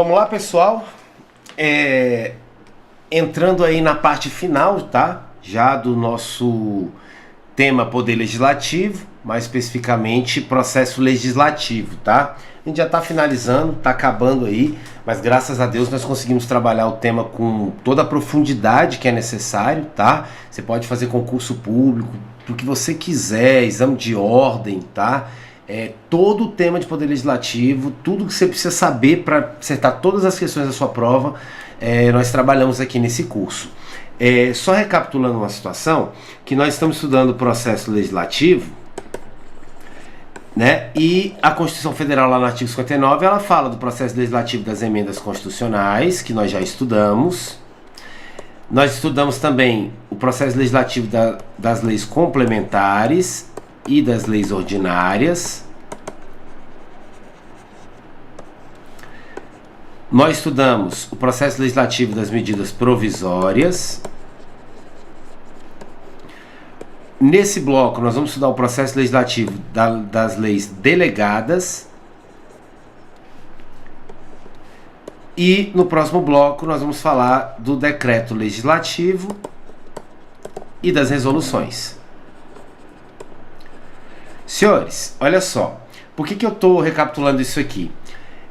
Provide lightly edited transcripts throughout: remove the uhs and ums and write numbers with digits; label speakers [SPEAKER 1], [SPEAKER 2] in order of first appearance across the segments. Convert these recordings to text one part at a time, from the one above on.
[SPEAKER 1] Vamos lá, pessoal. Entrando aí na parte final, tá? Já do nosso tema Poder Legislativo, mais especificamente processo legislativo, tá? A gente já tá finalizando, tá acabando aí, mas graças a Deus nós conseguimos trabalhar o tema com toda a profundidade que é necessário, tá? Você pode fazer concurso público, do que você quiser, exame de ordem, tá? Todo o tema de Poder Legislativo, tudo que você precisa saber para acertar todas as questões da sua prova, nós trabalhamos aqui nesse curso. Só recapitulando uma situação, que nós estamos estudando o processo legislativo, né? E a Constituição Federal, lá no artigo 59, ela fala do processo legislativo das emendas constitucionais, que nós já estudamos. Nós estudamos também o processo legislativo das leis complementares e das leis ordinárias. Nós estudamos o processo legislativo das medidas provisórias. Nesse bloco, nós vamos estudar o processo legislativo das leis delegadas. E no próximo bloco, nós vamos falar do decreto legislativo e das resoluções. Senhores, olha só, por que eu estou recapitulando isso aqui?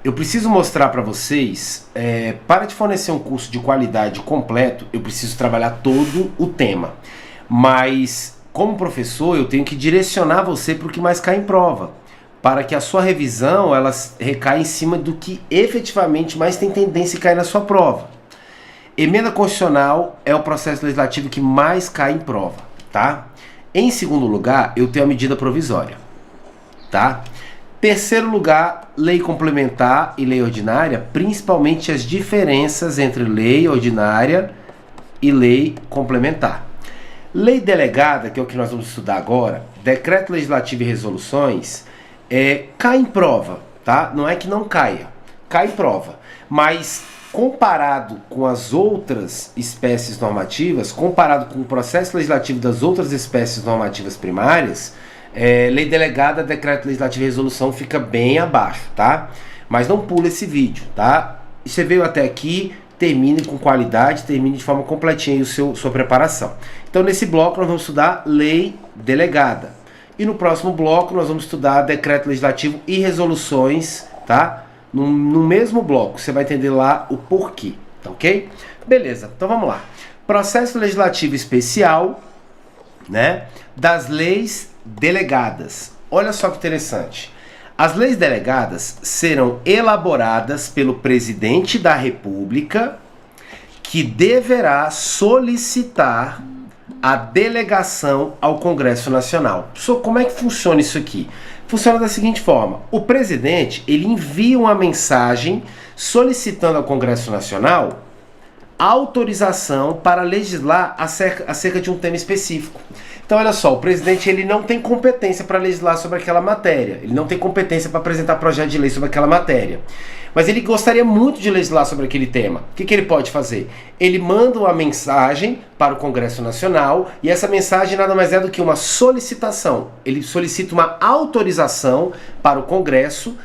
[SPEAKER 1] Eu preciso mostrar para vocês, para te fornecer um curso de qualidade completo, eu preciso trabalhar todo o tema. Mas, como professor, eu tenho que direcionar você para o que mais cai em prova, para que a sua revisão ela recaia em cima do que efetivamente mais tem tendência a cair na sua prova. Emenda constitucional é o processo legislativo que mais cai em prova, tá? Em segundo lugar, eu tenho a medida provisória, tá? Terceiro lugar, lei complementar e lei ordinária, principalmente as diferenças entre lei ordinária e lei complementar. Lei delegada, que é o que nós vamos estudar agora, decreto legislativo e resoluções, cai em prova, tá? Não é que não caia, cai em prova, mas comparado com as outras espécies normativas, comparado com o processo legislativo das outras espécies normativas primárias, lei delegada, decreto legislativo e resolução fica bem abaixo, tá? Mas não pula esse vídeo, tá? Você veio até aqui, termine com qualidade, termine de forma completinha aí sua preparação. Então nesse bloco nós vamos estudar lei delegada. E no próximo bloco nós vamos estudar decreto legislativo e resoluções, tá? No mesmo bloco, você vai entender lá o porquê, tá ok? Beleza, então vamos lá. Processo legislativo especial, né? Das leis delegadas. Olha só que interessante. As leis delegadas serão elaboradas pelo presidente da República, que deverá solicitar a delegação ao Congresso Nacional. Como é que funciona isso aqui? Funciona da seguinte forma: o presidente ele envia uma mensagem solicitando ao Congresso Nacional autorização para legislar acerca de um tema específico. Então olha só, o presidente ele não tem competência para legislar sobre aquela matéria, ele não tem competência para apresentar projeto de lei sobre aquela matéria, mas ele gostaria muito de legislar sobre aquele tema. O que ele pode fazer? Ele manda uma mensagem para o Congresso Nacional e essa mensagem nada mais é do que uma solicitação. Ele solicita uma autorização para o Congresso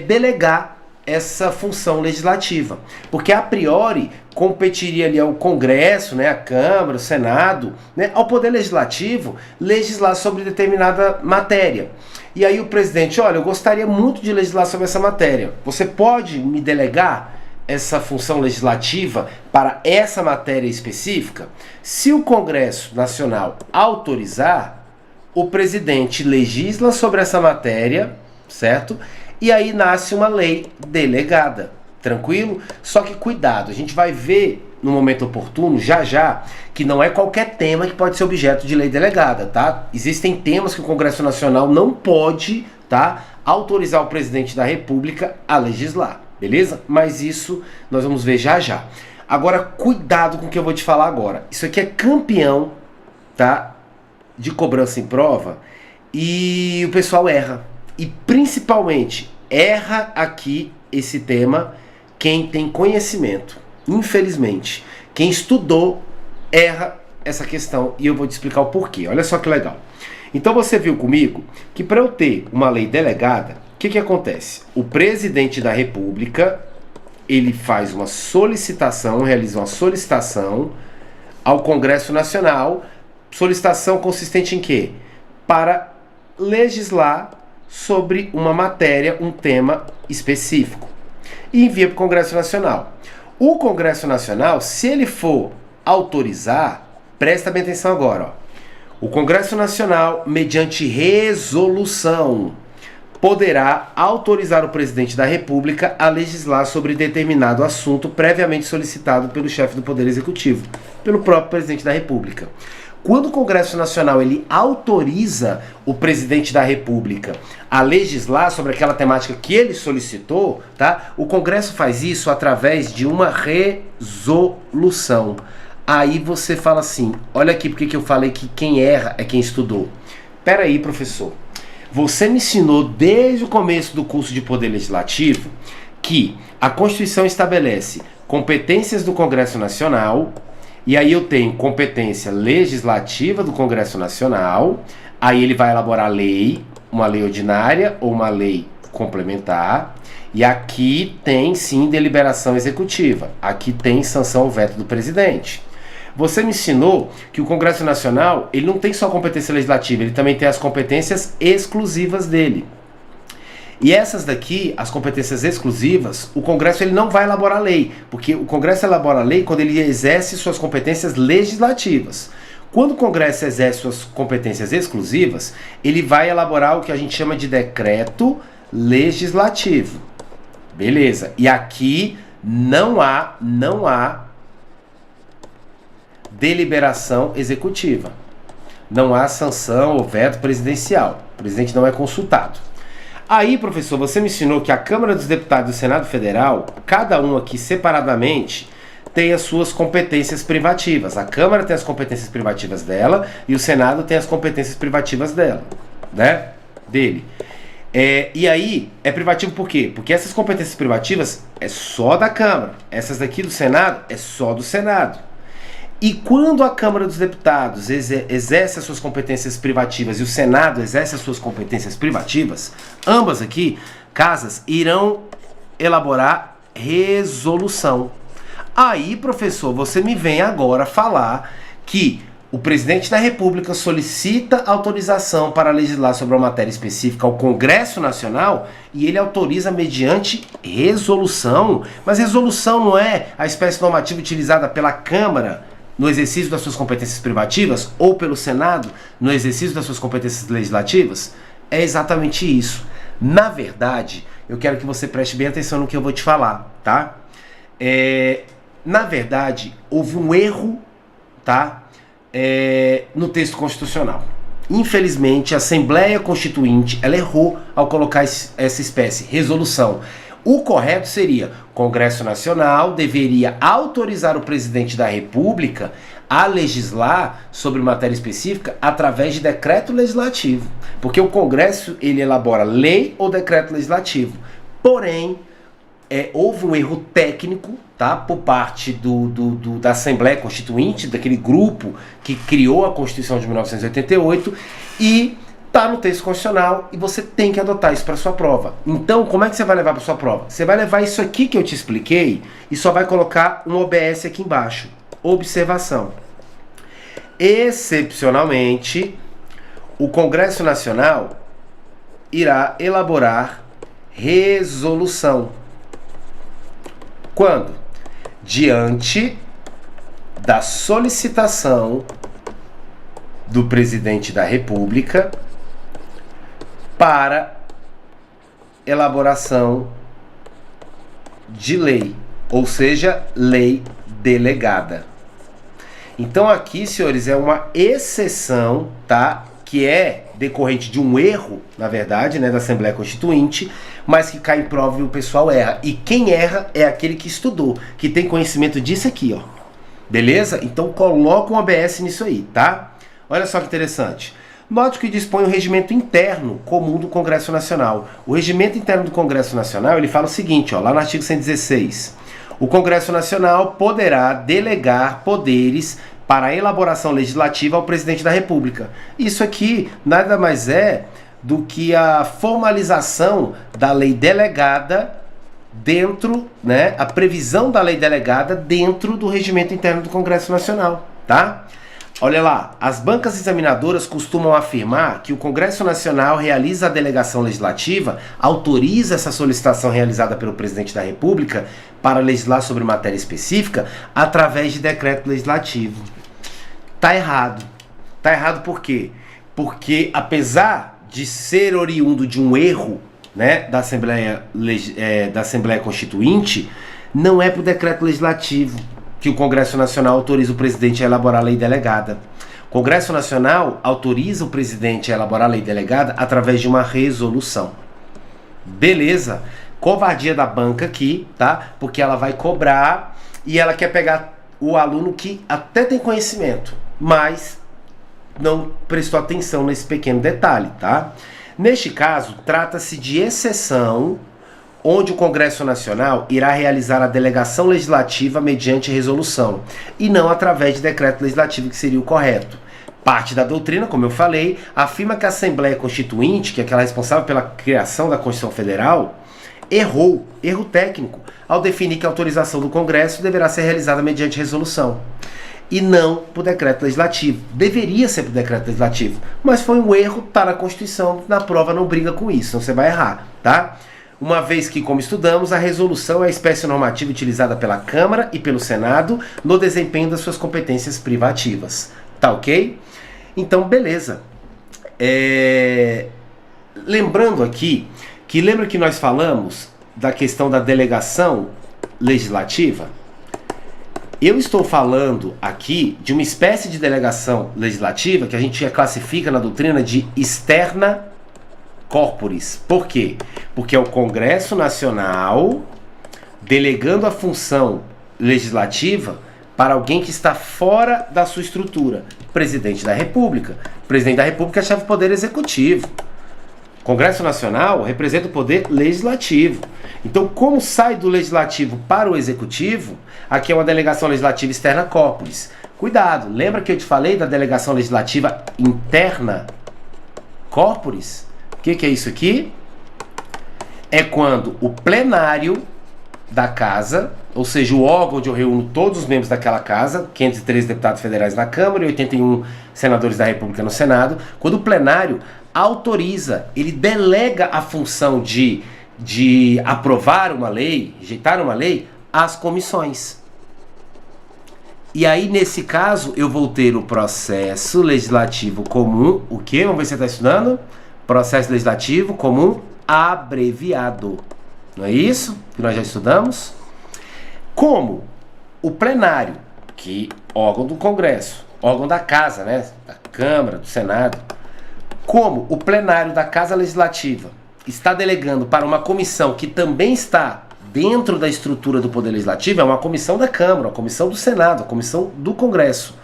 [SPEAKER 1] delegar essa função legislativa, porque a priori competiria ali ao Congresso, né, a Câmara, o Senado, né, ao Poder Legislativo legislar sobre determinada matéria. E aí o presidente, olha, eu gostaria muito de legislar sobre essa matéria, você pode me delegar essa função legislativa para essa matéria específica? Se o Congresso Nacional autorizar, o presidente legisla sobre essa matéria, certo? E aí nasce uma lei delegada, tranquilo? Só que cuidado, a gente vai ver no momento oportuno, já, que não é qualquer tema que pode ser objeto de lei delegada, tá? Existem temas que o Congresso Nacional não pode, tá, autorizar o presidente da República a legislar, beleza? Mas isso nós vamos ver já. Agora, cuidado com o que eu vou te falar agora. Isso aqui é campeão, tá, de cobrança em prova e o pessoal erra. E principalmente, erra aqui esse tema quem tem conhecimento. Infelizmente, quem estudou erra essa questão e eu vou te explicar o porquê. Olha só que legal. Então você viu comigo que para eu ter uma lei delegada, o que acontece? O presidente da República ele faz uma solicitação, realiza uma solicitação ao Congresso Nacional. Solicitação consistente em quê? Para legislar sobre uma matéria, um tema específico. E envia para o Congresso Nacional. O Congresso Nacional, se ele for autorizar, presta bem atenção agora, ó. O Congresso Nacional, mediante resolução, poderá autorizar o presidente da República a legislar sobre determinado assunto previamente solicitado pelo chefe do Poder Executivo, pelo próprio presidente da República. Quando o Congresso Nacional ele autoriza o presidente da República a legislar sobre aquela temática que ele solicitou, tá? O Congresso faz isso através de uma resolução. Aí você fala assim, olha aqui porque que eu falei que quem erra é quem estudou. Pera aí, professor. Você me ensinou desde o começo do curso de Poder Legislativo que a Constituição estabelece competências do Congresso Nacional, e aí eu tenho competência legislativa do Congresso Nacional, aí ele vai elaborar lei, uma lei ordinária ou uma lei complementar, e aqui tem sim deliberação executiva, aqui tem sanção ao veto do presidente. Você me ensinou que o Congresso Nacional ele não tem só competência legislativa, ele também tem as competências exclusivas dele. E essas daqui, as competências exclusivas, o Congresso ele não vai elaborar lei, porque o Congresso elabora lei quando ele exerce suas competências legislativas. Quando o Congresso exerce suas competências exclusivas, ele vai elaborar o que a gente chama de decreto legislativo. Beleza. E aqui não há deliberação executiva. Não há sanção ou veto presidencial. O presidente não é consultado. Aí, professor, você me ensinou que a Câmara dos Deputados e o Senado Federal, cada um aqui separadamente, tem as suas competências privativas. A Câmara tem as competências privativas dela e o Senado tem as competências privativas dela, né? Dele. E aí, é privativo por quê? Porque essas competências privativas é só da Câmara. Essas daqui do Senado é só do Senado. E quando a Câmara dos Deputados exerce as suas competências privativas e o Senado exerce as suas competências privativas, ambas aqui, casas, irão elaborar resolução. Aí, professor, você me vem agora falar que o presidente da República solicita autorização para legislar sobre uma matéria específica ao Congresso Nacional e ele autoriza mediante resolução. Mas resolução não é a espécie normativa utilizada pela Câmara no exercício das suas competências privativas ou pelo Senado no exercício das suas competências legislativas? É exatamente isso. Na verdade, eu quero que você preste bem atenção no que eu vou te falar, tá? Na verdade, houve um erro, tá? No texto constitucional. Infelizmente, a Assembleia Constituinte ela errou ao colocar essa espécie, resolução. O correto seria, Congresso Nacional deveria autorizar o presidente da República a legislar sobre matéria específica através de decreto legislativo. Porque o Congresso ele elabora lei ou decreto legislativo. Porém, houve um erro técnico, tá, por parte da Assembleia Constituinte, daquele grupo que criou a Constituição de 1988 e está no texto constitucional e você tem que adotar isso para sua prova. Então, como é que você vai levar para sua prova? Você vai levar isso aqui que eu te expliquei e só vai colocar um OBS aqui embaixo. Observação. Excepcionalmente, o Congresso Nacional irá elaborar resolução. Quando? Diante da solicitação do presidente da República para elaboração de lei, ou seja, lei delegada. Então aqui, senhores, é uma exceção, tá? Que é decorrente de um erro, na verdade, né, da Assembleia Constituinte, mas que cai em prova e o pessoal erra. E quem erra é aquele que estudou, que tem conhecimento disso aqui, ó. Beleza? Então coloca um ABS nisso aí, tá? Olha só que interessante. Note que dispõe o regimento interno comum do Congresso Nacional. O regimento interno do Congresso Nacional, ele fala o seguinte, ó, lá no artigo 116. O Congresso Nacional poderá delegar poderes para a elaboração legislativa ao presidente da República. Isso aqui nada mais é do que a formalização da lei delegada dentro, né, a previsão da lei delegada dentro do regimento interno do Congresso Nacional, tá? Olha lá, as bancas examinadoras costumam afirmar que o Congresso Nacional realiza a delegação legislativa, autoriza essa solicitação realizada pelo Presidente da República para legislar sobre matéria específica através de decreto legislativo. Tá errado. Tá errado por quê? Porque apesar de ser oriundo de um erro, né, da Assembleia Constituinte, não é por decreto legislativo que o Congresso Nacional autoriza o presidente a elaborar a lei delegada. O Congresso Nacional autoriza o presidente a elaborar a lei delegada através de uma resolução. Beleza? Covardia da banca aqui, tá? Porque ela vai cobrar e ela quer pegar o aluno que até tem conhecimento, mas não prestou atenção nesse pequeno detalhe, tá? Neste caso, trata-se de exceção onde o Congresso Nacional irá realizar a delegação legislativa mediante resolução, e não através de decreto legislativo, que seria o correto. Parte da doutrina, como eu falei, afirma que a Assembleia Constituinte, que é aquela responsável pela criação da Constituição Federal, errou, erro técnico, ao definir que a autorização do Congresso deverá ser realizada mediante resolução, e não por decreto legislativo. Deveria ser por decreto legislativo, mas foi um erro, tá na Constituição, na prova não briga com isso, então você vai errar, tá? Uma vez que, como estudamos, a resolução é a espécie normativa utilizada pela Câmara e pelo Senado no desempenho das suas competências privativas. Tá ok? Então, beleza. Lembrando aqui, que lembra que nós falamos da questão da delegação legislativa? Eu estou falando aqui de uma espécie de delegação legislativa que a gente classifica na doutrina de externa corporis. Por quê? Porque é o Congresso Nacional delegando a função legislativa para alguém que está fora da sua estrutura. Presidente da República. O Presidente da República é chefe do Poder Executivo. O Congresso Nacional representa o Poder Legislativo. Então, como sai do Legislativo para o Executivo, aqui é uma delegação legislativa externa corporis. Cuidado, lembra que eu te falei da delegação legislativa interna corporis? O que é isso aqui? É quando o plenário da casa, ou seja, o órgão onde eu reúno todos os membros daquela casa, 513 deputados federais na Câmara e 81 senadores da República no Senado, quando o plenário autoriza, ele delega a função de aprovar uma lei, rejeitar uma lei, às comissões. E aí, nesse caso, eu vou ter o processo legislativo comum, o quê? Vamos ver se você está estudando? Processo legislativo comum abreviado. Não é isso que nós já estudamos? Como o plenário, que órgão do Congresso, órgão da Casa, né? Da Câmara, do Senado, como o plenário da Casa Legislativa está delegando para uma comissão que também está dentro da estrutura do Poder Legislativo, é uma comissão da Câmara, uma comissão do Senado, uma comissão do Congresso.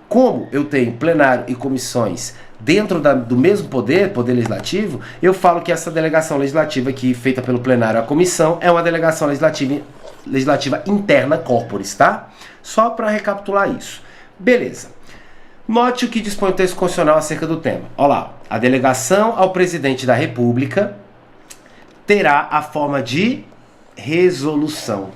[SPEAKER 1] Como eu tenho plenário e comissões dentro do mesmo poder legislativo, eu falo que essa delegação legislativa aqui, feita pelo plenário à comissão, é uma delegação legislativa interna corporis, tá? Só para recapitular isso. Beleza. Note o que dispõe o texto constitucional acerca do tema. Olha lá, a delegação ao presidente da República terá a forma de resolução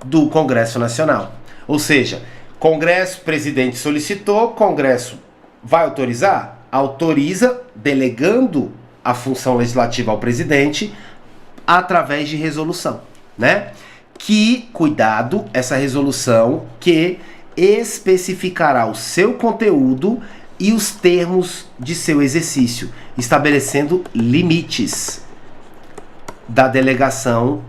[SPEAKER 1] do Congresso Nacional. Ou seja, Congresso, presidente solicitou, Congresso vai autorizar? Autoriza, delegando a função legislativa ao presidente através de resolução, né? Que, cuidado, essa resolução que especificará o seu conteúdo e os termos de seu exercício, estabelecendo limites da delegação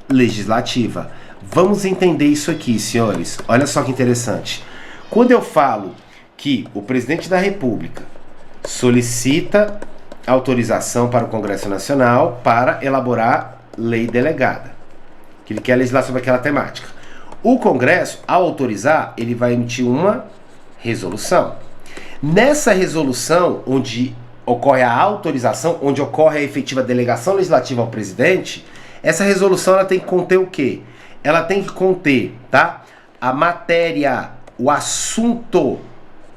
[SPEAKER 1] legislativa. Vamos entender isso aqui, senhores. Olha só que interessante. Quando eu falo que o presidente da República solicita autorização para o Congresso Nacional para elaborar lei delegada, que ele quer legislar sobre aquela temática, o Congresso, ao autorizar, ele vai emitir uma resolução. Nessa resolução, onde ocorre a autorização, onde ocorre a efetiva delegação legislativa ao presidente, essa resolução ela tem que conter o quê? Ela tem que conter, tá? A matéria, o assunto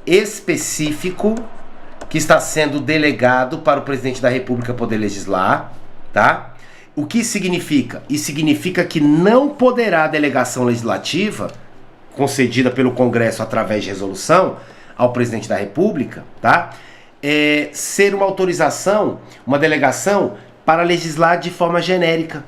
[SPEAKER 1] específico que está sendo delegado para o presidente da República poder legislar, tá? O que significa? Isso significa que não poderá a delegação legislativa, concedida pelo Congresso através de resolução ao presidente da República, tá? Ser uma autorização, uma delegação para legislar de forma genérica.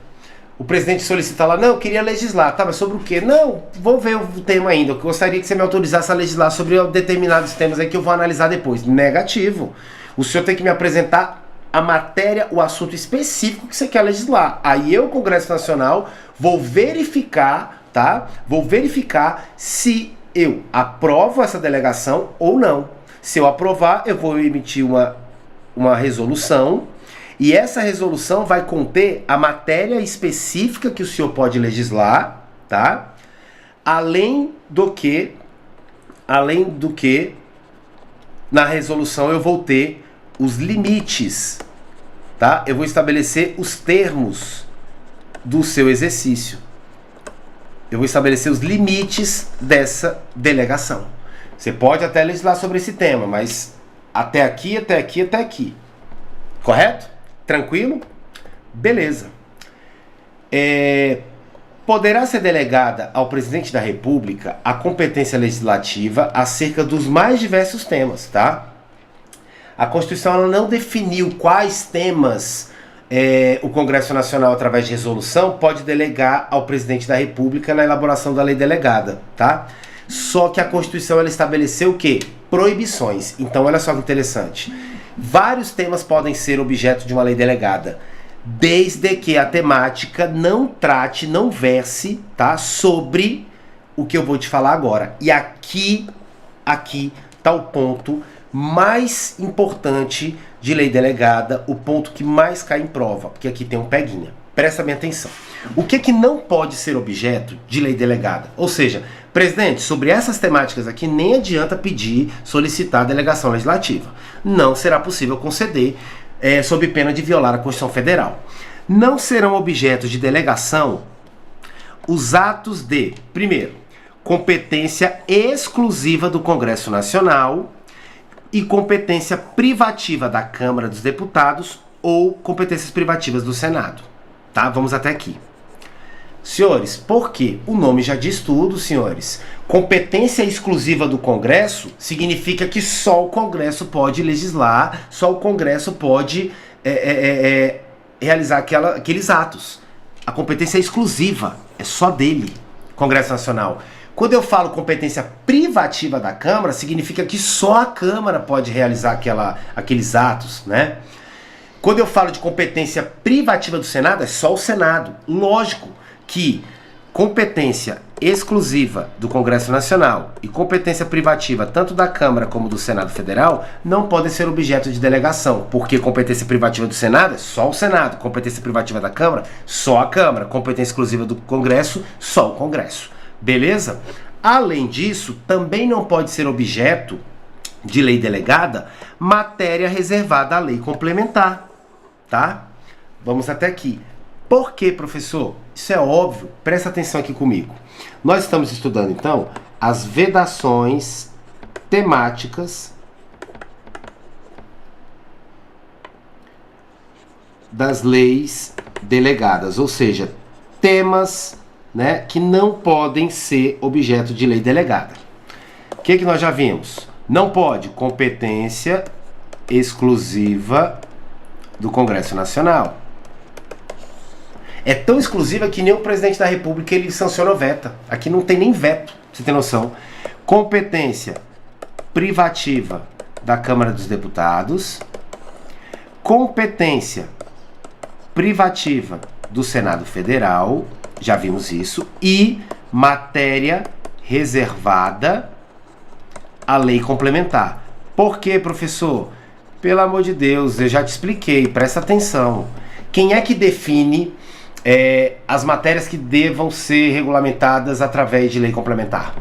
[SPEAKER 1] O presidente solicita lá, não, eu queria legislar, tá, mas sobre o quê? Não, vou ver o tema ainda, eu gostaria que você me autorizasse a legislar sobre determinados temas aí que eu vou analisar depois. Negativo. O senhor tem que me apresentar a matéria, o assunto específico que você quer legislar. Aí eu, Congresso Nacional, vou verificar, tá? Vou verificar se eu aprovo essa delegação ou não. Se eu aprovar, eu vou emitir uma resolução, e essa resolução vai conter a matéria específica que o senhor pode legislar, tá? Além do que na resolução eu vou ter os limites, tá? Eu vou estabelecer os termos do seu exercício. Eu vou estabelecer os limites dessa delegação. Você pode até legislar sobre esse tema, mas até aqui, até aqui, até aqui. Correto? Tranquilo? Beleza. Poderá ser delegada ao presidente da República a competência legislativa acerca dos mais diversos temas, tá? A Constituição ela não definiu quais temas o Congresso Nacional, através de resolução, pode delegar ao presidente da República na elaboração da lei delegada, tá? Só que a Constituição ela estabeleceu o quê? Proibições. Então, olha só que interessante. Vários temas podem ser objeto de uma lei delegada, desde que a temática não trate, não verse, tá, sobre o que eu vou te falar agora. E aqui tá o ponto mais importante de lei delegada, o ponto que mais cai em prova, porque aqui tem um peguinha. Presta bem atenção. O que não pode ser objeto de lei delegada? Ou seja, presidente, sobre essas temáticas aqui nem adianta pedir, solicitar a delegação legislativa. Não será possível conceder, sob pena de violar a Constituição Federal. Não serão objeto de delegação os atos de, primeiro, competência exclusiva do Congresso Nacional e competência privativa da Câmara dos Deputados ou competências privativas do Senado. Tá? Vamos até aqui. Senhores, por quê? O nome já diz tudo, senhores. Competência exclusiva do Congresso significa que só o Congresso pode legislar, só o Congresso pode realizar aqueles atos. A competência é exclusiva, é só dele, Congresso Nacional. Quando eu falo competência privativa da Câmara, significa que só a Câmara pode realizar aqueles atos, né? Quando eu falo de competência privativa do Senado, é só o Senado. Lógico que competência exclusiva do Congresso Nacional e competência privativa tanto da Câmara como do Senado Federal não podem ser objeto de delegação, porque competência privativa do Senado é só o Senado, competência privativa da Câmara, só a Câmara, competência exclusiva do Congresso, só o Congresso. Beleza? Além disso, também não pode ser objeto de lei delegada matéria reservada à lei complementar, tá? Vamos até aqui. Por que, professor? Isso é óbvio, presta atenção aqui comigo. Nós estamos estudando, então, as vedações temáticas das leis delegadas, ou seja, temas, né, que não podem ser objeto de lei delegada. O que nós já vimos? Não pode competência exclusiva do Congresso Nacional. É tão exclusiva que nem o presidente da República ele sanciona ou veta. Aqui não tem nem veto, pra você ter noção. Competência privativa da Câmara dos Deputados. Competência privativa do Senado Federal. Já vimos isso. E matéria reservada à lei complementar. Por quê, professor? Pelo amor de Deus, eu já te expliquei, presta atenção. Quem é que define as matérias que devam ser regulamentadas através de lei complementar?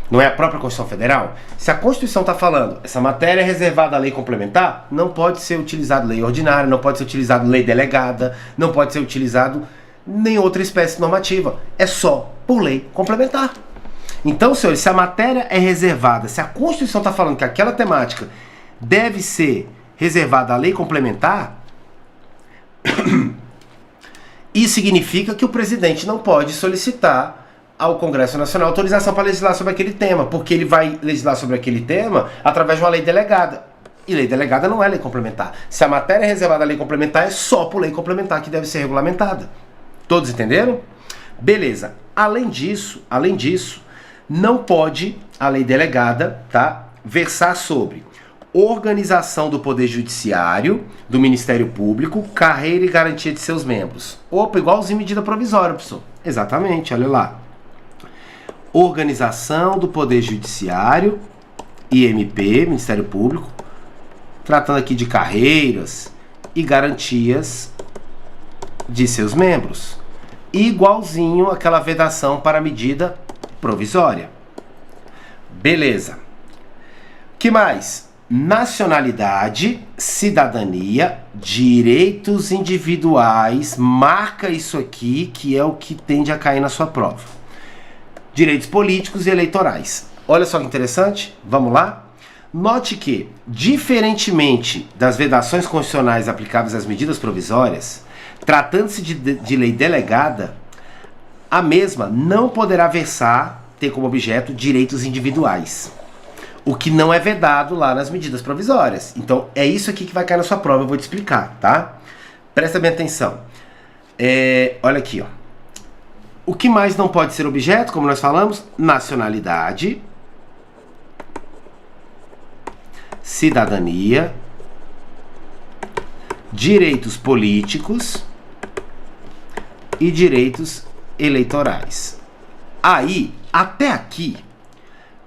[SPEAKER 1] Não é a própria Constituição Federal? Se a Constituição está falando, essa matéria é reservada à lei complementar, não pode ser utilizado lei ordinária, não pode ser utilizado lei delegada, não pode ser utilizado nem outra espécie normativa. É só por lei complementar. Então, senhores, se a matéria é reservada, se a Constituição está falando que aquela temática deve ser reservada à lei complementar, Isso significa que o presidente não pode solicitar ao Congresso Nacional autorização para legislar sobre aquele tema, porque ele vai legislar sobre aquele tema através de uma lei delegada. E lei delegada não é lei complementar. Se a matéria é reservada à lei complementar, é só por lei complementar que deve ser regulamentada. Todos entenderam? Beleza. Além disso, não pode a lei delegada, tá, versar sobre organização do Poder Judiciário, do Ministério Público, carreira e garantia de seus membros. Opa, igualzinho medida provisória, professor. Exatamente, olha lá. Organização do Poder Judiciário, IMP, Ministério Público, tratando aqui de carreiras e garantias de seus membros. Igualzinho aquela vedação para medida provisória. Beleza. Que mais? Nacionalidade, cidadania, direitos individuais, marca isso aqui que é o que tende a cair na sua prova. Direitos políticos e eleitorais. Olha só que interessante, vamos lá? Note que, diferentemente das vedações constitucionais aplicáveis às medidas provisórias, tratando-se de lei delegada, a mesma não poderá versar, ter como objeto, direitos individuais. O que não é vedado lá nas medidas provisórias. Então, é isso aqui que vai cair na sua prova, eu vou te explicar, tá? Presta bem atenção. Olha aqui, ó. O que mais não pode ser objeto, como nós falamos? Nacionalidade, cidadania, direitos políticos e direitos eleitorais. Aí, até aqui,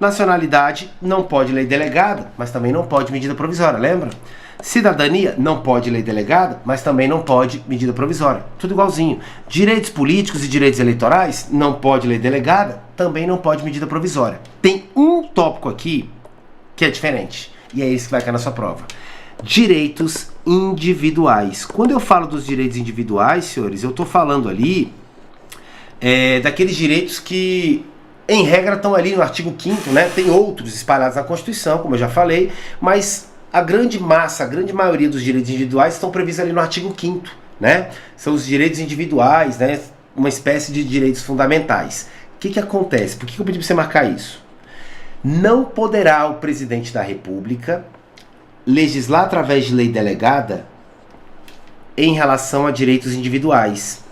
[SPEAKER 1] nacionalidade não pode lei delegada, mas também não pode medida provisória, lembra? Cidadania não pode lei delegada, mas também não pode medida provisória. Tudo igualzinho. Direitos políticos e direitos eleitorais não pode lei delegada, também não pode medida provisória. Tem um tópico aqui que é diferente, e é esse que vai cair na sua prova. Direitos individuais. Quando eu falo dos direitos individuais, senhores, eu estou falando ali daqueles direitos que, em regra, estão ali no artigo 5º, né? Tem outros espalhados na Constituição, como eu já falei, mas a grande massa, a grande maioria dos direitos individuais estão previstos ali no artigo 5º, né? São os direitos individuais, né? Uma espécie de direitos fundamentais. O que acontece? Por que eu pedi para você marcar isso? Não poderá o presidente da República legislar através de lei delegada em relação a direitos individuais.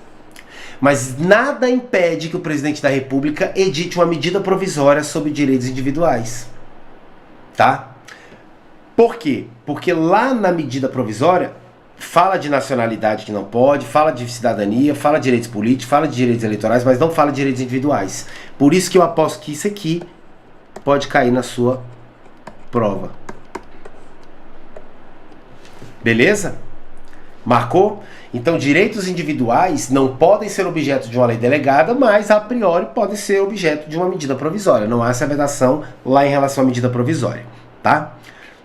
[SPEAKER 1] Mas nada impede que o presidente da República edite uma medida provisória sobre direitos individuais. Tá? Por quê? Porque lá na medida provisória fala de nacionalidade que não pode, fala de cidadania, fala de direitos políticos, fala de direitos eleitorais, mas não fala de direitos individuais. Por isso que eu aposto que isso aqui pode cair na sua prova. Beleza? Marcou? Então, direitos individuais não podem ser objeto de uma lei delegada, mas a priori podem ser objeto de uma medida provisória. Não há essa vedação lá em relação à medida provisória, tá?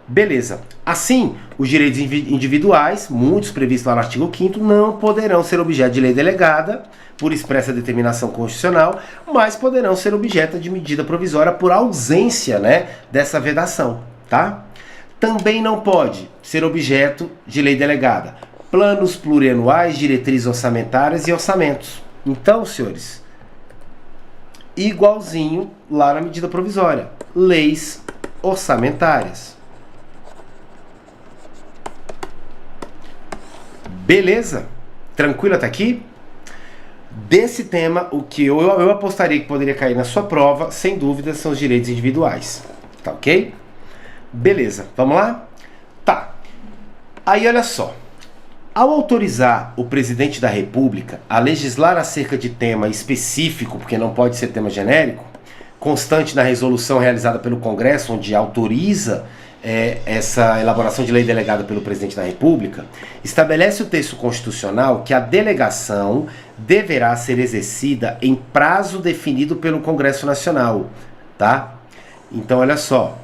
[SPEAKER 1] Beleza. Assim, os direitos individuais, muitos previstos lá no artigo 5º, não poderão ser objeto de lei delegada, por expressa determinação constitucional, mas poderão ser objeto de medida provisória por ausência, né, dessa vedação, tá? Também não pode ser objeto de lei delegada planos plurianuais, diretrizes orçamentárias e orçamentos. Então, senhores, igualzinho lá na medida provisória, leis orçamentárias. Beleza? Tranquilo até aqui? Desse tema, o que eu apostaria que poderia cair na sua prova, sem dúvida, são os direitos individuais. Tá ok? Beleza, vamos lá? Tá. Aí, olha só. Ao autorizar o presidente da República a legislar acerca de tema específico, porque não pode ser tema genérico, constante na resolução realizada pelo Congresso, onde autoriza essa elaboração de lei delegada pelo presidente da República, estabelece o texto constitucional que a delegação deverá ser exercida em prazo definido pelo Congresso Nacional, tá? Então, olha só.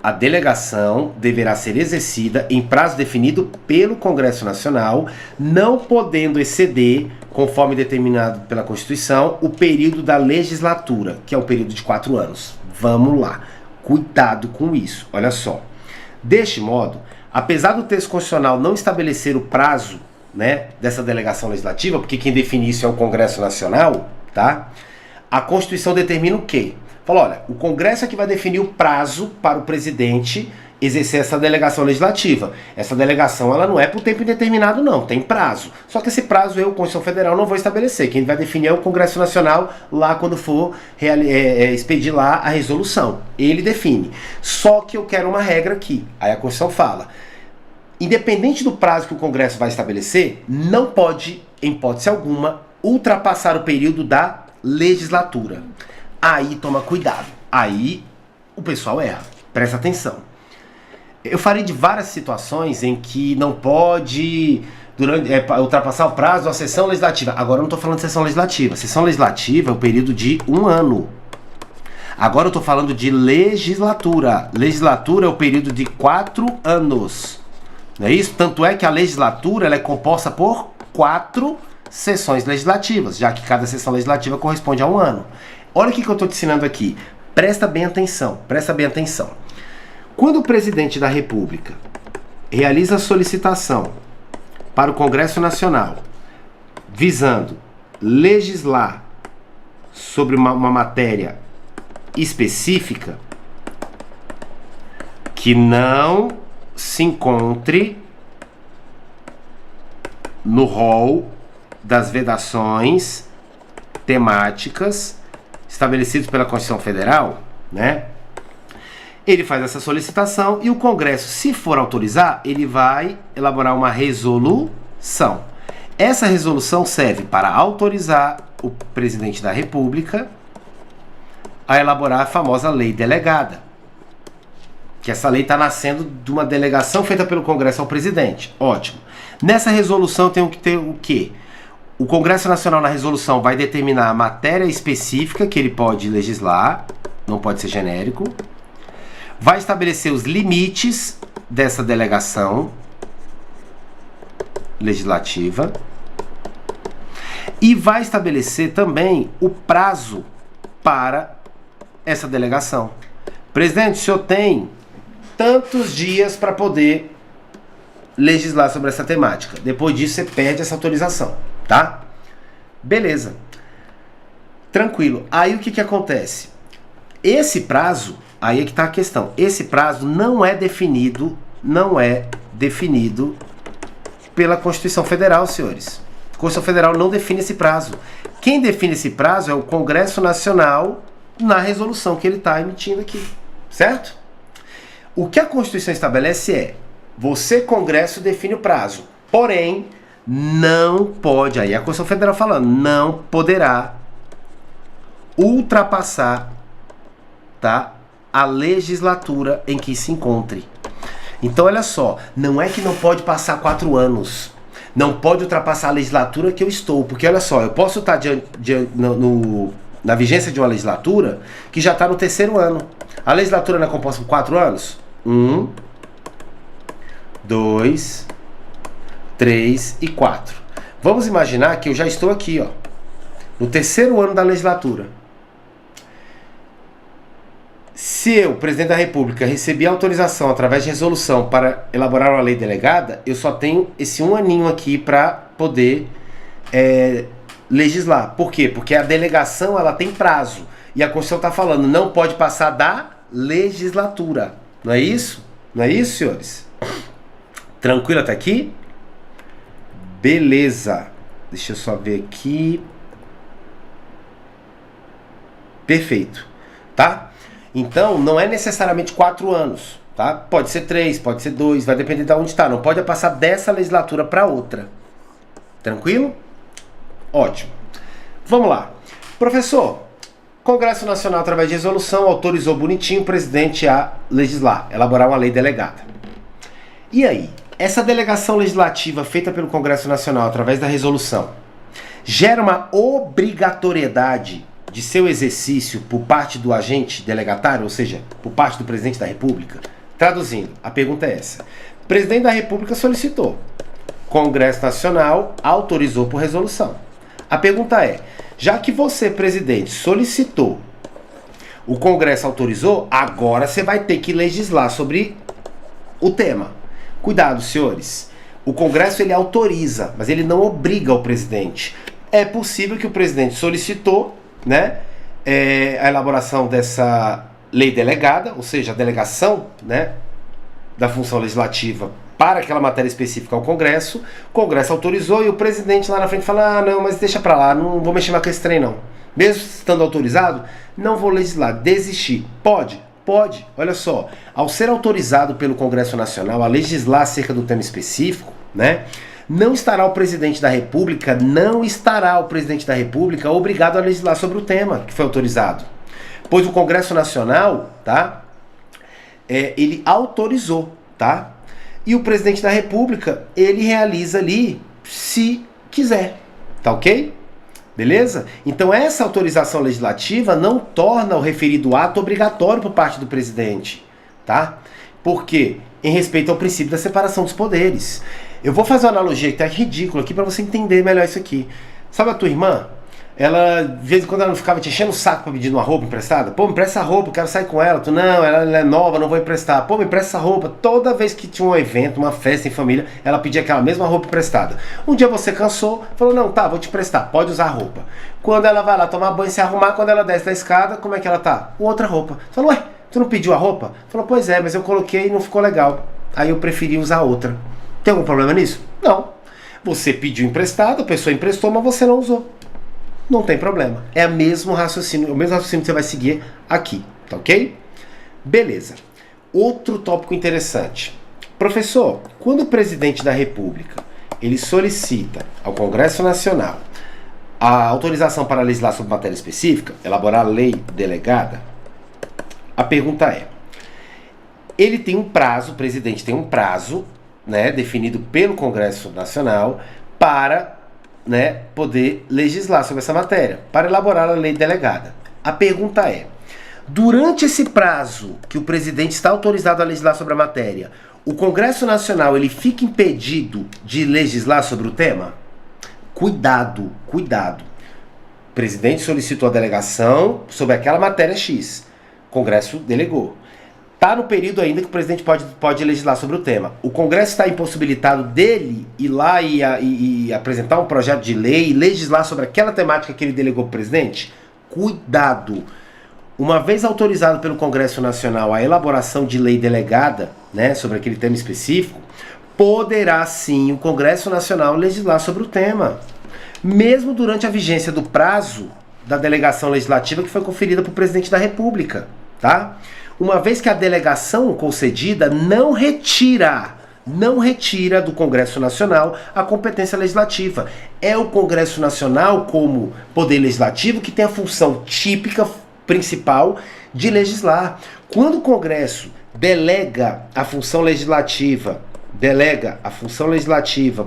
[SPEAKER 1] A delegação deverá ser exercida em prazo definido pelo Congresso Nacional, não podendo exceder, conforme determinado pela Constituição, o período da legislatura, que é o período de 4 anos. Vamos lá. Cuidado com isso. Olha só. Deste modo, apesar do texto constitucional não estabelecer o prazo né, dessa delegação legislativa, porque quem define isso é o Congresso Nacional, tá? A Constituição determina o quê? Fala, olha, o Congresso é que vai definir o prazo para o presidente exercer essa delegação legislativa. Essa delegação, ela não é por tempo indeterminado, não, tem prazo. Só que esse prazo eu, Constituição Federal, não vou estabelecer. Quem vai definir é o Congresso Nacional, lá quando for expedir lá a resolução. Ele define. Só que eu quero uma regra aqui. Aí a Constituição fala, independente do prazo que o Congresso vai estabelecer, não pode, em hipótese alguma, ultrapassar o período da legislatura. Aí toma cuidado. Aí o pessoal erra. Presta atenção. Eu falei de várias situações em que não pode ultrapassar o prazo da sessão legislativa. Agora eu não estou falando de sessão legislativa. Sessão legislativa é o período de 1 ano. Agora eu estou falando de legislatura. Legislatura é o período de 4 anos. Não é isso? Tanto é que a legislatura ela é composta por 4 sessões legislativas, já que cada sessão legislativa corresponde a 1 ano. Olha o que eu estou te ensinando aqui. Presta bem atenção. Presta bem atenção. Quando o presidente da República realiza a solicitação para o Congresso Nacional visando legislar sobre uma matéria específica que não se encontre no rol das vedações temáticas estabelecidas pela Constituição Federal, né? Ele faz essa solicitação e o Congresso, se for autorizar, ele vai elaborar uma resolução. Essa resolução serve para autorizar o presidente da República a elaborar a famosa lei delegada. Que essa lei está nascendo de uma delegação feita pelo Congresso ao presidente. Ótimo. Nessa resolução tem que ter o quê? O Congresso Nacional, na resolução, vai determinar a matéria específica que ele pode legislar, não pode ser genérico. Vai estabelecer os limites dessa delegação legislativa e vai estabelecer também o prazo para essa delegação. Presidente, o senhor tem tantos dias para poder legislar sobre essa temática. Depois disso, você perde essa autorização, tá? Beleza. Tranquilo. Aí o que acontece? Esse prazo, aí é que está a questão. Esse prazo não é definido pela Constituição Federal, senhores. A Constituição Federal não define esse prazo. Quem define esse prazo é o Congresso Nacional na resolução que ele está emitindo aqui, certo? O que a Constituição estabelece é, você, Congresso, define o prazo, porém, não pode, aí a Constituição Federal falando, não poderá ultrapassar, tá, a legislatura em que se encontre. Então, olha só, não é que não pode passar 4 anos, não pode ultrapassar a legislatura que eu estou, porque olha só, eu posso estar na vigência de uma legislatura que já está no 3º ano. A legislatura não é composta por 4 anos? 1, 2, 3 e 4. Vamos imaginar que eu já estou aqui, ó, no 3º ano da legislatura. Se eu, presidente da República, recebi autorização através de resolução para elaborar uma lei delegada, eu só tenho esse 1 aninho aqui para poder legislar. Por quê? Porque a delegação ela tem prazo. E a Constituição está falando, não pode passar da legislatura. Não é isso? Não é isso, senhores? Tranquilo até aqui? Beleza. Deixa eu só ver aqui. Perfeito. Tá? Então, não é necessariamente 4 anos, tá? Pode ser 3, pode ser 2, vai depender de onde está. Não pode passar dessa legislatura para outra. Tranquilo? Ótimo. Vamos lá. Professor, Congresso Nacional, através de resolução, autorizou bonitinho o presidente a legislar, elaborar uma lei delegada. E aí? Essa delegação legislativa feita pelo Congresso Nacional, através da resolução, gera uma obrigatoriedade de seu exercício por parte do agente delegatário, ou seja, por parte do presidente da República? Traduzindo, a pergunta é essa. O presidente da República solicitou. Congresso Nacional autorizou por resolução. A pergunta é, já que você, presidente, solicitou, o Congresso autorizou, agora você vai ter que legislar sobre o tema. Cuidado, senhores. O Congresso ele autoriza, mas ele não obriga o presidente. É possível que o presidente solicitou, né, a elaboração dessa lei delegada, ou seja, a delegação, né, da função legislativa para aquela matéria específica ao Congresso. O Congresso autorizou e o presidente lá na frente fala: ah, não, mas deixa pra lá, não vou mexer mais com esse trem não. Mesmo estando autorizado, não vou legislar, desistir. Pode? Pode. Olha só, ao ser autorizado pelo Congresso Nacional a legislar acerca do tema específico, né, não estará o presidente da República obrigado a legislar sobre o tema que foi autorizado. Pois o Congresso Nacional, tá, ele autorizou, tá? E o presidente da República, ele realiza ali se quiser, tá ok? Beleza? Então essa autorização legislativa não torna o referido ato obrigatório por parte do presidente, tá? Por quê? Em respeito ao princípio da separação dos poderes. Eu vou fazer uma analogia que tá ridícula aqui para você entender melhor isso aqui. Sabe a tua irmã? Ela, de vez em quando, ela não ficava te enchendo o saco pra pedir uma roupa emprestada? Pô, me empresta essa roupa, eu quero sair com ela. Tu, não, ela é nova, não vou emprestar. Pô, me empresta essa roupa. Toda vez que tinha um evento, uma festa em família, ela pedia aquela mesma roupa emprestada. Um dia você cansou, falou: não, tá, vou te emprestar, pode usar a roupa. Quando ela vai lá tomar banho, se arrumar, quando ela desce da escada, como é que ela tá? Outra roupa. Falou: ué, tu não pediu a roupa? Falou: pois é, mas eu coloquei e não ficou legal. Aí eu preferi usar outra. Tem algum problema nisso? Não. Você pediu emprestado, a pessoa emprestou, mas você não usou. Não tem problema. É o mesmo raciocínio que você vai seguir aqui, tá ok? Beleza. Outro tópico interessante. Professor, quando o presidente da República ele solicita ao Congresso Nacional a autorização para legislar sobre matéria específica, elaborar a lei delegada, a pergunta é: ele tem um prazo, o presidente tem um prazo, né, definido pelo Congresso Nacional para, né, poder legislar sobre essa matéria, para elaborar a lei delegada. A pergunta é: durante esse prazo que o presidente está autorizado a legislar sobre a matéria, o Congresso Nacional ele fica impedido de legislar sobre o tema? Cuidado, cuidado. O presidente solicitou a delegação sobre aquela matéria X. O Congresso delegou. Está no período ainda que o presidente pode legislar sobre o tema. O Congresso está impossibilitado dele ir lá e apresentar um projeto de lei e legislar sobre aquela temática que ele delegou para o presidente? Cuidado! Uma vez autorizado pelo Congresso Nacional a elaboração de lei delegada, né, sobre aquele tema específico, poderá sim o Congresso Nacional legislar sobre o tema, mesmo durante a vigência do prazo da delegação legislativa que foi conferida para o presidente da República, tá? Uma vez que a delegação concedida não retira do Congresso Nacional a competência legislativa. É o Congresso Nacional, como poder legislativo, que tem a função típica, principal, de legislar. Quando o Congresso delega a função legislativa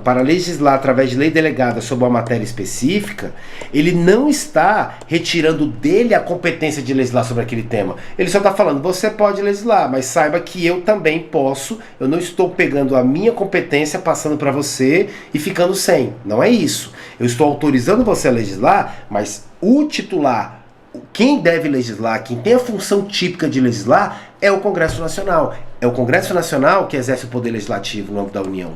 [SPEAKER 1] para legislar através de lei delegada sobre uma matéria específica, ele não está retirando dele a competência de legislar sobre aquele tema. Ele só está falando: você pode legislar, mas saiba que eu também posso, eu não estou pegando a minha competência, passando para você e ficando sem. Não é isso. Eu estou autorizando você a legislar, mas o titular, quem deve legislar, quem tem a função típica de legislar, é o Congresso Nacional. É o Congresso Nacional que exerce o poder legislativo no âmbito da União.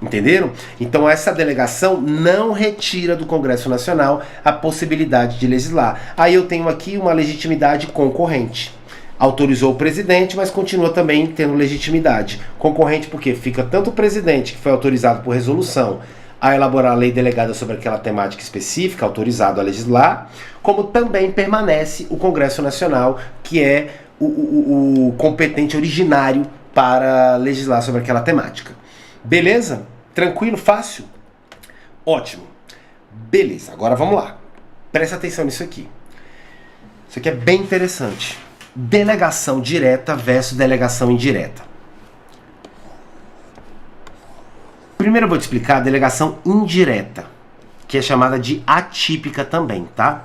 [SPEAKER 1] Entenderam? Então essa delegação não retira do Congresso Nacional a possibilidade de legislar. Aí eu tenho aqui uma legitimidade concorrente. Autorizou o presidente, mas continua também tendo legitimidade concorrente, porque fica tanto o presidente, que foi autorizado por resolução a elaborar a lei delegada sobre aquela temática específica, autorizado a legislar, como também permanece o Congresso Nacional, que é o competente originário para legislar sobre aquela temática. Beleza? Tranquilo? Fácil? Ótimo. Beleza, agora vamos lá. Presta atenção nisso aqui. Isso aqui é bem interessante. Delegação direta versus delegação indireta. Primeiro eu vou te explicar a delegação indireta, que é chamada de atípica também, tá?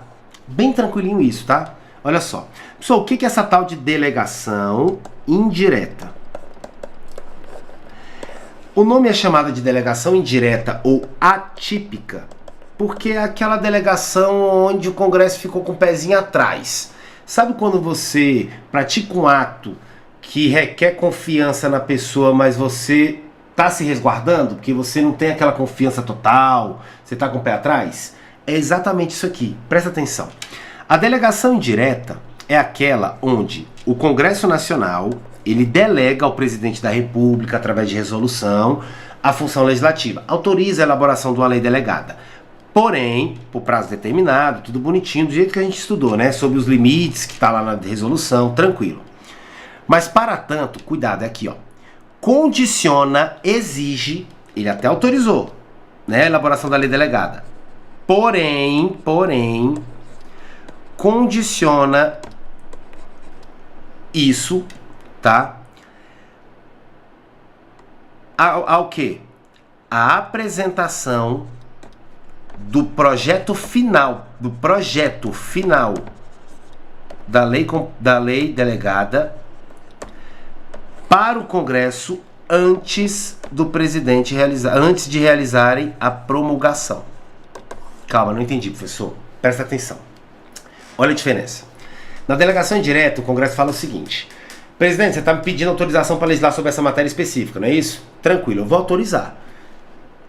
[SPEAKER 1] Bem tranquilinho isso, tá? Olha só. Pessoal, o que é essa tal de delegação indireta? O nome é chamada de delegação indireta ou atípica porque é aquela delegação onde o Congresso ficou com o pezinho atrás. Sabe quando você pratica um ato que requer confiança na pessoa, mas você tá se resguardando porque você não tem aquela confiança total, você tá com o pé atrás? É exatamente isso aqui, presta atenção. A delegação indireta é aquela onde o Congresso Nacional, ele delega ao presidente da República, através de resolução, a função legislativa, autoriza a elaboração de uma lei delegada. Porém, por prazo determinado, tudo bonitinho, do jeito que a gente estudou, né? Sobre os limites que está lá na resolução, tranquilo. Mas para tanto, cuidado, é aqui, ó. Condiciona, exige, ele até autorizou, né? A elaboração da lei delegada. Porém, condiciona isso, tá? Ao quê? A apresentação do projeto final da lei delegada para o Congresso antes do presidente antes de realizarem a promulgação. Calma, não entendi, professor. Presta atenção. Olha a diferença. Na delegação indireta, o Congresso fala o seguinte: presidente, você está me pedindo autorização para legislar sobre essa matéria específica, não é isso? Tranquilo, eu vou autorizar.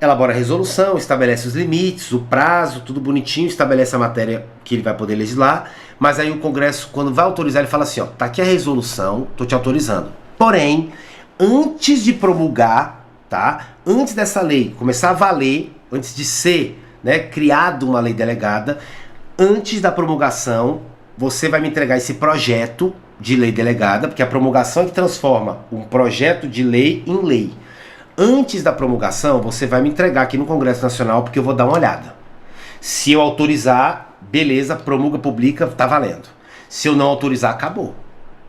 [SPEAKER 1] Elabora a resolução, estabelece os limites, o prazo, tudo bonitinho, estabelece a matéria que ele vai poder legislar, mas aí o Congresso, quando vai autorizar, ele fala assim, ó, tá aqui a resolução, tô te autorizando. Porém, antes de promulgar, tá? Antes dessa lei começar a valer, antes de ser, né, criado uma lei delegada, antes da promulgação, você vai me entregar esse projeto de lei delegada, porque a promulgação é que transforma um projeto de lei em lei. Antes da promulgação, você vai me entregar aqui no Congresso Nacional, porque eu vou dar uma olhada. Se eu autorizar, beleza, promulga, publica, tá valendo. Se eu não autorizar, acabou.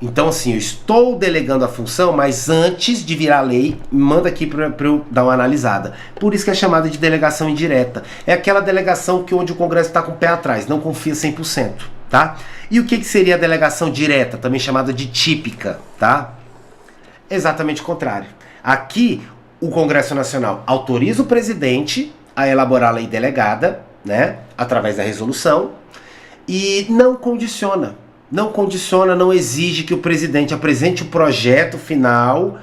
[SPEAKER 1] Então, assim, eu estou delegando a função, mas antes de virar lei, manda aqui para eu dar uma analisada. Por isso que é chamada de delegação indireta. É aquela delegação onde o Congresso está com o pé atrás, não confia 100%, tá? E o que seria a delegação direta, também chamada de típica, tá? Exatamente o contrário. Aqui, o Congresso Nacional autoriza o presidente a elaborar a lei delegada, né, através da resolução, e não condiciona, não exige que o presidente apresente o projeto final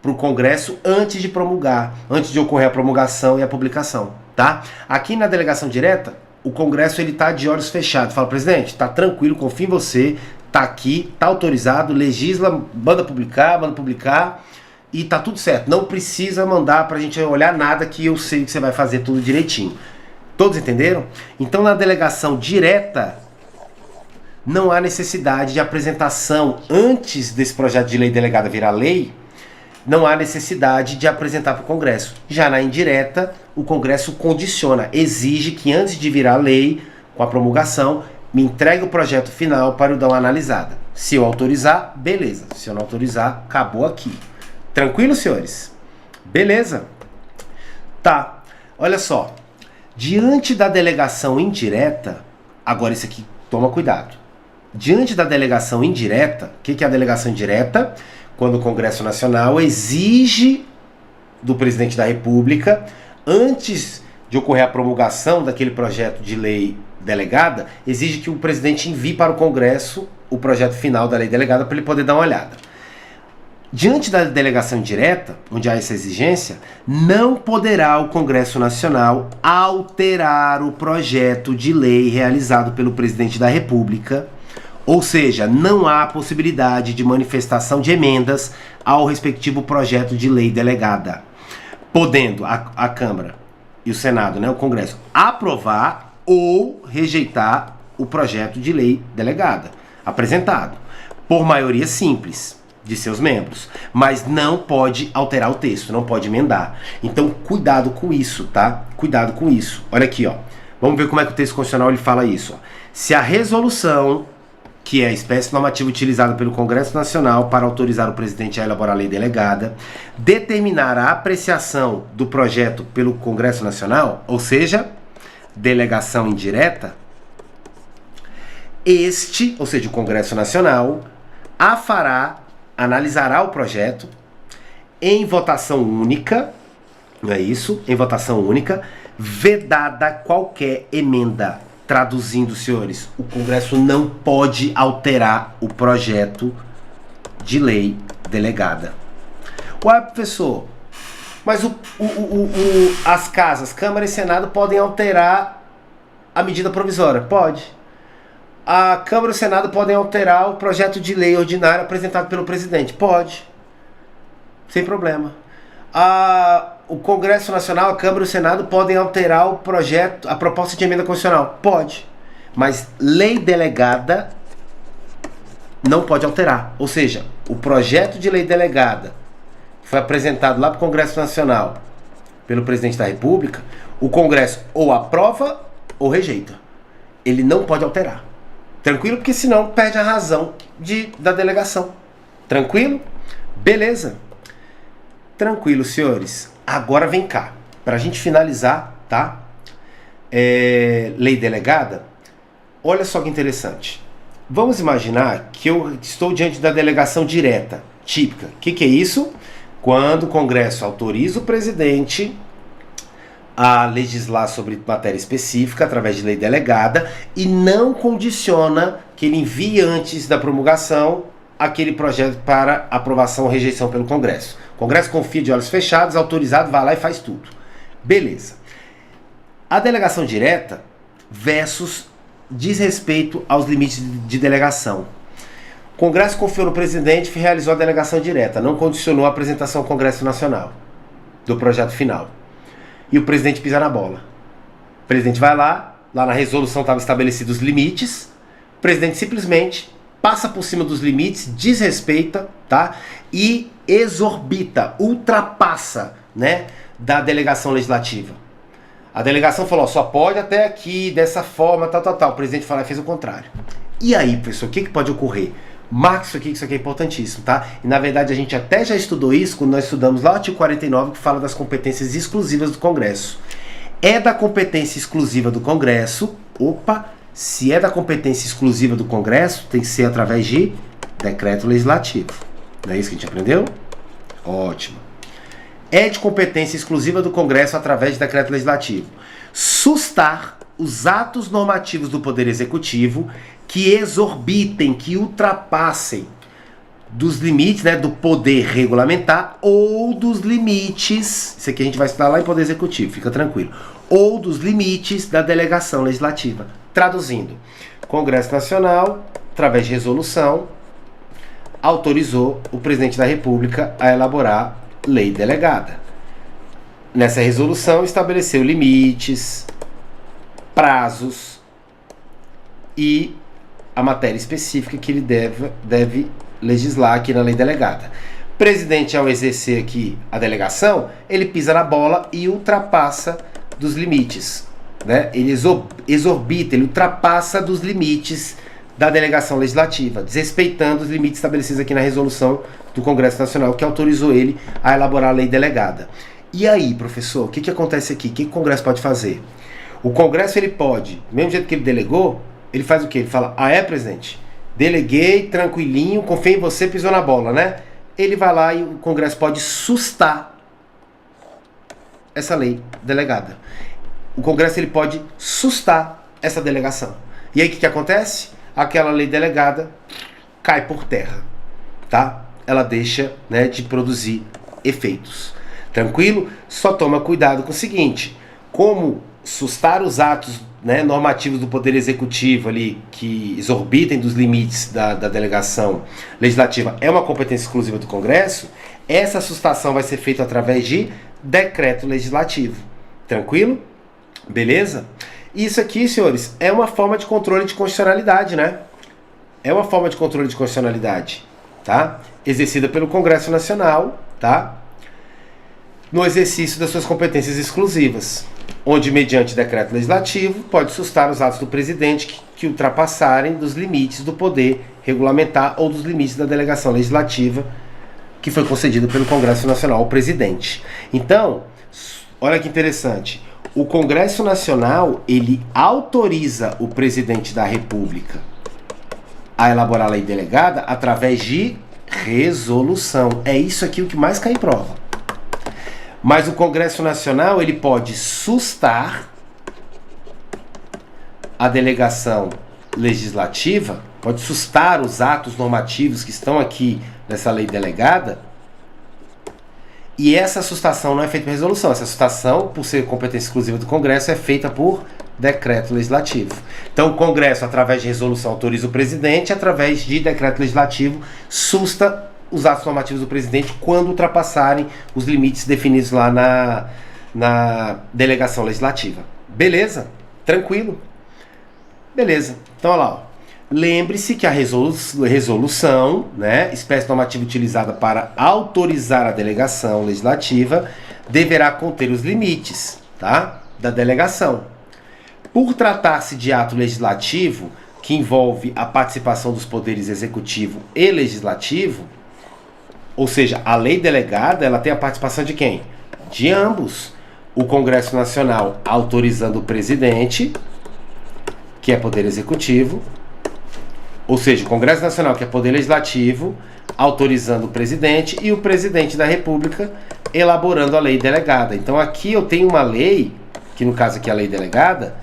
[SPEAKER 1] para o Congresso antes de promulgar, antes de ocorrer a promulgação e a publicação, tá? Aqui na delegação direta, o Congresso ele tá de olhos fechados, fala, presidente, tá tranquilo, confio em você, tá aqui, tá autorizado, legisla, manda publicar, e tá tudo certo, não precisa mandar pra gente olhar nada, que eu sei que você vai fazer tudo direitinho. Todos entenderam? Então na delegação direta não há necessidade de apresentação antes desse projeto de lei delegada virar lei, não há necessidade de apresentar para o Congresso. Já na indireta, o Congresso condiciona, exige que antes de virar lei, com a promulgação, me entregue o projeto final para eu dar uma analisada. Se eu autorizar, beleza. Se eu não autorizar, acabou aqui. Tranquilo, senhores? Beleza? Tá, olha só. Diante da delegação indireta, agora isso aqui, toma cuidado. Diante da delegação indireta, o que é a delegação indireta? Quando o Congresso Nacional exige do presidente da República, antes de ocorrer a promulgação daquele projeto de lei delegada, exige que o presidente envie para o Congresso o projeto final da lei delegada para ele poder dar uma olhada. Diante da delegação indireta, onde há essa exigência, não poderá o Congresso Nacional alterar o projeto de lei realizado pelo presidente da República, ou seja, não há possibilidade de manifestação de emendas ao respectivo projeto de lei delegada, podendo a Câmara e o Senado, né, o Congresso, aprovar ou rejeitar o projeto de lei delegada, apresentado, por maioria simples de seus membros, mas não pode alterar o texto, não pode emendar. Então, cuidado com isso, tá? Cuidado com isso. Olha aqui, ó. Vamos ver como é que o texto constitucional ele fala isso, ó. Se a resolução, que é a espécie normativa utilizada pelo Congresso Nacional para autorizar o presidente a elaborar a lei delegada, determinar a apreciação do projeto pelo Congresso Nacional, ou seja, delegação indireta, ou seja, o Congresso Nacional, analisará o projeto em votação única, não é isso? Em votação única, vedada qualquer emenda. Traduzindo, senhores, o Congresso não pode alterar o projeto de lei delegada. Ué, professor, Mas as casas, Câmara e Senado, podem alterar a medida provisória? Pode. A Câmara e o Senado podem alterar o projeto de lei ordinário apresentado pelo presidente? Pode. Sem problema. O Congresso Nacional, a Câmara e o Senado podem alterar o projeto, a proposta de emenda constitucional? Pode. Mas lei delegada não pode alterar. Ou seja, o projeto de lei delegada que foi apresentado lá para o Congresso Nacional pelo presidente da República, o Congresso ou aprova ou rejeita. Ele não pode alterar. Tranquilo? Porque senão perde a razão da delegação. Tranquilo? Beleza. Tranquilo, senhores. Agora vem cá. Para a gente finalizar, tá? Lei delegada. Olha só que interessante. Vamos imaginar que eu estou diante da delegação direta, típica. O que é isso? Quando o Congresso autoriza o presidente a legislar sobre matéria específica através de lei delegada e não condiciona que ele envie antes da promulgação aquele projeto para aprovação ou rejeição pelo Congresso. O Congresso confia de olhos fechados, autorizado, vai lá e faz tudo. Beleza. A delegação direta versus diz respeito aos limites de delegação. O Congresso confiou no presidente e realizou a delegação direta, não condicionou a apresentação ao Congresso Nacional do projeto final. E o presidente pisa na bola. O presidente vai lá na resolução estavam estabelecidos os limites, o presidente simplesmente passa por cima dos limites, desrespeita, tá? E exorbita, ultrapassa, né, da delegação legislativa. A delegação falou, só pode até aqui, dessa forma, tal. O presidente falou e fez o contrário. E aí, professor, o que pode ocorrer? Marca isso aqui, que isso aqui é importantíssimo, tá? E na verdade a gente até já estudou isso quando nós estudamos lá o artigo 49, que fala das competências exclusivas do Congresso. É da competência exclusiva do Congresso, se é da competência exclusiva do Congresso, tem que ser através de decreto legislativo. Não é isso que a gente aprendeu? Ótimo. É de competência exclusiva do Congresso através de decreto legislativo. Sustar os atos normativos do Poder Executivo que exorbitem, que ultrapassem dos limites, né, do poder regulamentar ou dos limites, isso aqui a gente vai estudar lá em Poder Executivo, fica tranquilo, ou dos limites da delegação legislativa. Traduzindo, Congresso Nacional, através de resolução, autorizou o presidente da República a elaborar lei delegada. Nessa resolução estabeleceu limites, prazos e a matéria específica que ele deve legislar aqui na lei delegada. O presidente, ao exercer aqui a delegação, ele pisa na bola e ultrapassa dos limites, né? Ele exorbita, ele ultrapassa dos limites da delegação legislativa, desrespeitando os limites estabelecidos aqui na resolução do Congresso Nacional, que autorizou ele a elaborar a lei delegada. E aí, professor, o que acontece aqui? O que o Congresso pode fazer? O Congresso, ele pode, do mesmo jeito que ele delegou, ele faz o quê? Ele fala, presidente, deleguei, tranquilinho, confiei em você, pisou na bola, né? Ele vai lá e o Congresso pode sustar essa lei delegada. O Congresso, ele pode sustar essa delegação. E aí, o que acontece? Aquela lei delegada cai por terra, tá? Ela deixa, né, de produzir efeitos. Tranquilo? Só toma cuidado com o seguinte, como sustar os atos, né, normativos do Poder Executivo ali, que exorbitem dos limites da delegação legislativa, é uma competência exclusiva do Congresso, essa sustação vai ser feita através de decreto legislativo. Tranquilo? Beleza? Isso aqui, senhores, é uma forma de controle de constitucionalidade, né? É uma forma de controle de constitucionalidade, tá? Exercida pelo Congresso Nacional, tá? No exercício das suas competências exclusivas, onde, mediante decreto legislativo, pode sustar os atos do presidente que ultrapassarem dos limites do poder regulamentar ou dos limites da delegação legislativa que foi concedida pelo Congresso Nacional ao presidente. Então, olha que interessante. O Congresso Nacional, ele autoriza o presidente da República a elaborar a lei delegada através de resolução. É isso aqui o que mais cai em prova. Mas o Congresso Nacional, ele pode sustar a delegação legislativa, pode sustar os atos normativos que estão aqui nessa lei delegada E essa sustação não é feita por resolução. Essa sustação, por ser competência exclusiva do Congresso, é feita por decreto legislativo. Então, o Congresso, através de resolução, autoriza o presidente, através de decreto legislativo, susta os atos normativos do presidente quando ultrapassarem os limites definidos lá na delegação legislativa. Beleza? Tranquilo? Beleza. Então, olha lá, ó. Lembre-se que a resolução, né, espécie normativa utilizada para autorizar a delegação legislativa, deverá conter os limites, tá, da delegação. Por tratar-se de ato legislativo, que envolve a participação dos poderes executivo e legislativo, ou seja, a lei delegada, ela tem a participação de quem? De ambos. O Congresso Nacional autorizando o presidente, que é poder executivo, ou seja, o Congresso Nacional, que é poder legislativo, autorizando o presidente, e o presidente da República elaborando a lei delegada. Então aqui eu tenho uma lei, que no caso aqui é a lei delegada,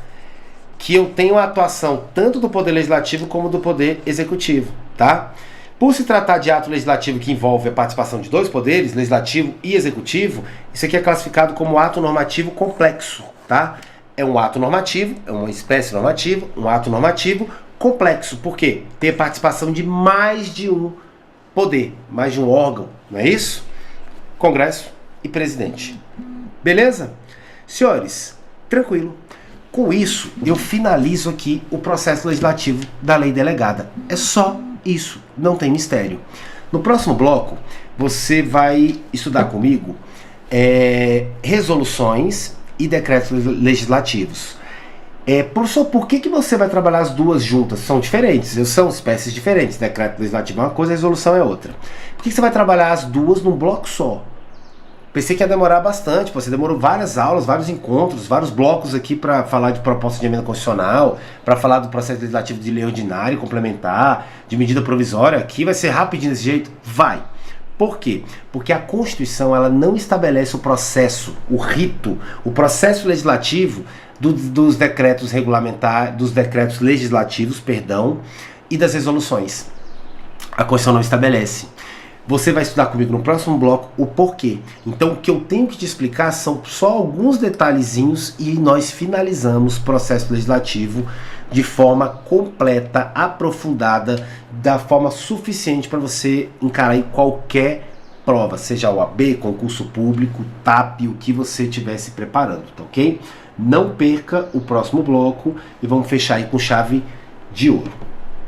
[SPEAKER 1] que eu tenho a atuação tanto do poder legislativo como do poder executivo, tá? Por se tratar de ato legislativo que envolve a participação de dois poderes, legislativo e executivo, isso aqui é classificado como ato normativo complexo, tá? É um ato normativo, é uma espécie normativa, um ato normativo complexo. Por quê? Tem a participação de mais de um poder, mais de um órgão, não é isso? Congresso e presidente. Beleza? Senhores, tranquilo. Com isso, eu finalizo aqui o processo legislativo da lei delegada. É só isso, não tem mistério. No próximo bloco, você vai estudar comigo resoluções e decretos legislativos. Professor, por que você vai trabalhar as duas juntas? São diferentes, são espécies diferentes. Decreto legislativo é uma coisa, resolução é outra. Por que você vai trabalhar as duas num bloco só? Pensei que ia demorar bastante, você demorou várias aulas, vários encontros, vários blocos aqui para falar de proposta de emenda constitucional, para falar do processo legislativo de lei ordinária, complementar, de medida provisória. Aqui vai ser rapidinho desse jeito? Vai. Por quê? Porque a Constituição ela não estabelece o processo, o rito, o processo legislativo dos decretos regulamentares, dos decretos legislativos, perdão, e das resoluções. A Constituição não estabelece. Você vai estudar comigo no próximo bloco o porquê. Então o que eu tenho que te explicar são só alguns detalhezinhos e nós finalizamos o processo legislativo de forma completa, aprofundada, da forma suficiente para você encarar em qualquer prova, seja OAB, concurso público, TAP, o que você estiver se preparando, tá ok? Não perca o próximo bloco e vamos fechar aí com chave de ouro.